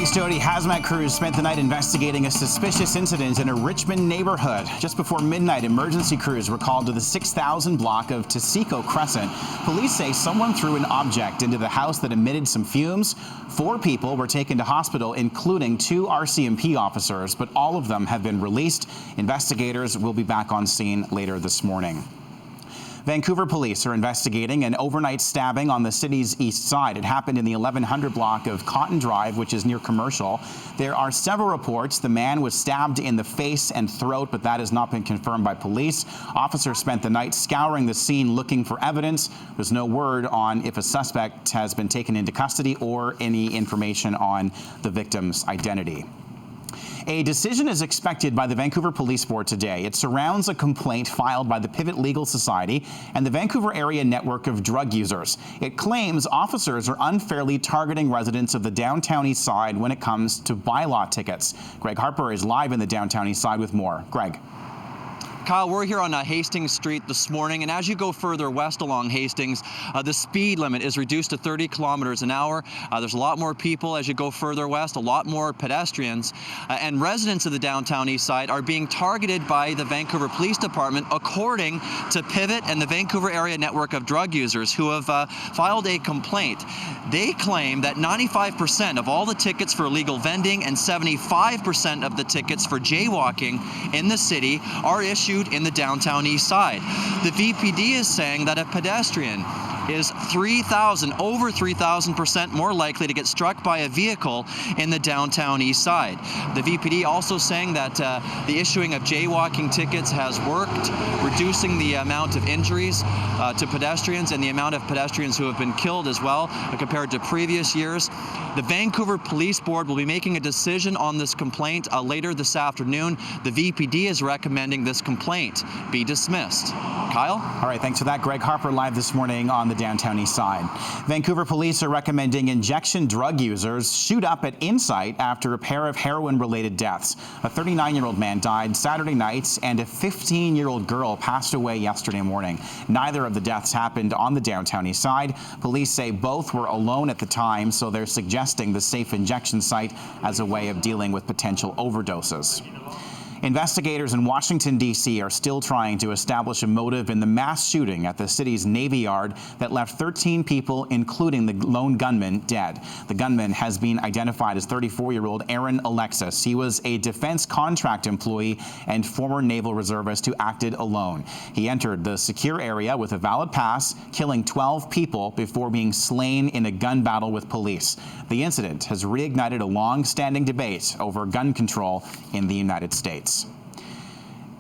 Stody hazmat crews spent the night investigating a suspicious incident in a Richmond neighborhood. Just before midnight, emergency crews were called to the 6,000 block of Tesico Crescent. Police say someone threw an object into the house that emitted some fumes. 4 people were taken to hospital, including 2 RCMP officers, but all of them have been released. Investigators will be back on scene later this morning. Vancouver police are investigating an overnight stabbing on the city's east side. It happened in the 1100 block of Cotton Drive, which is near Commercial. There are several reports the man was stabbed in the face and throat, but that has not been confirmed by police. Officers spent the night scouring the scene looking for evidence. There's no word on if a suspect has been taken into custody or any information on the victim's identity. A decision is expected by the Vancouver Police Board today. It surrounds a complaint filed by the Pivot Legal Society and the Vancouver Area Network of Drug Users. It claims officers are unfairly targeting residents of the downtown east side when it comes to bylaw tickets. Greg Harper is live in the downtown east side with more. Greg. Kyle, we're here on Hastings Street this morning, and as you go further west along Hastings, the speed limit is reduced to 30 kilometers an hour. There's a lot more people as you go further west, a lot more pedestrians, and residents of the downtown east side are being targeted by the Vancouver Police Department, according to Pivot and the Vancouver Area Network of Drug Users, who have filed a complaint. They claim that 95% of all the tickets for illegal vending and 75% of the tickets for jaywalking in the city are issued in the downtown east side. The VPD is saying that a pedestrian is over 3,000% more likely to get struck by a vehicle in the downtown east side. The VPD also saying that the issuing of jaywalking tickets has worked, reducing the amount of injuries to pedestrians and the amount of pedestrians who have been killed as well compared to previous years. The Vancouver Police Board will be making a decision on this complaint later this afternoon. The VPD is recommending this complaint be dismissed. Kyle? All right, thanks for that. Greg Harper live this morning on the downtown east side. Vancouver police are recommending injection drug users shoot up at Insight after a pair of heroin-related deaths. A 39-year-old man died Saturday night and a 15-year-old girl passed away yesterday morning. Neither of the deaths happened on the downtown east side. Police say both were alone at the time, so they're suggesting the safe injection site as a way of dealing with potential overdoses. Investigators in Washington, D.C. are still trying to establish a motive in the mass shooting at the city's Navy Yard that left 13 people, including the lone gunman, dead. The gunman has been identified as 34-year-old Aaron Alexis. He was a defense contract employee and former naval reservist who acted alone. He entered the secure area with a valid pass, killing 12 people before being slain in a gun battle with police. The incident has reignited a long-standing debate over gun control in the United States.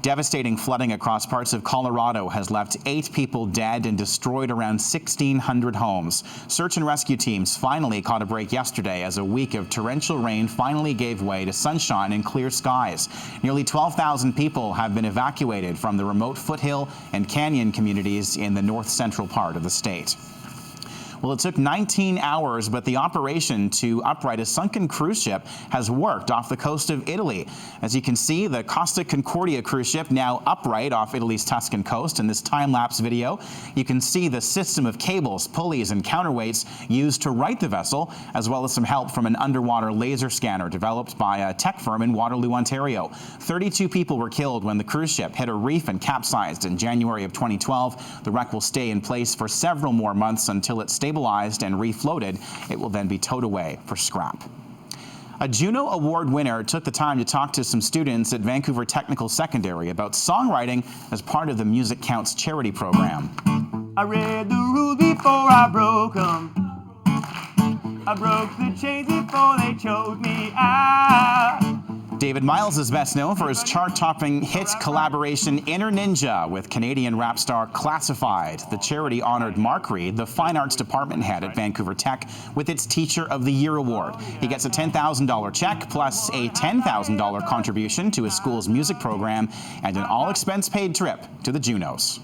Devastating flooding across parts of Colorado has left 8 people dead and destroyed around 1,600 homes. Search and rescue teams finally caught a break yesterday as a week of torrential rain finally gave way to sunshine and clear skies. Nearly 12,000 people have been evacuated from the remote foothill and canyon communities in the north central part of the state. Well, it took 19 hours, but the operation to upright a sunken cruise ship has worked off the coast of Italy. As you can see, the Costa Concordia cruise ship now upright off Italy's Tuscan coast. In this time-lapse video, you can see the system of cables, pulleys, and counterweights used to right the vessel, as well as some help from an underwater laser scanner developed by a tech firm in Waterloo, Ontario. 32 people were killed when the cruise ship hit a reef and capsized in January of 2012. The wreck will stay in place for several more months until it stabilized and refloated. It will then be towed away for scrap. A Juno Award winner took the time to talk to some students at Vancouver Technical Secondary about songwriting as part of the Music Counts charity program. I read the rules before I broke them. I broke the chains before they choked me out. David Miles is best known for his chart-topping hit collaboration Inner Ninja with Canadian rap star Classified. The charity honored Mark Reed, the Fine Arts Department head at Vancouver Tech, with its Teacher of the Year award. He gets a $10,000 check plus a $10,000 contribution to his school's music program and an all-expense-paid trip to the Junos.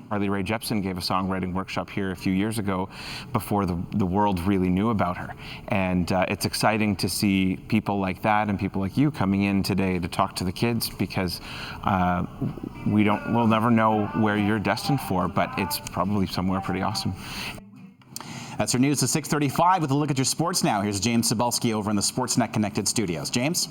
Carly Rae Jepsen gave a songwriting workshop here a few years ago before the world really knew about her. And it's exciting to see people like that and people like you coming in today to talk to the kids, because we'll never know where you're destined for, but it's probably somewhere pretty awesome. That's your news at 6:35 with a look at your sports now. Here's James Cebulski over in the Sportsnet Connected studios. James?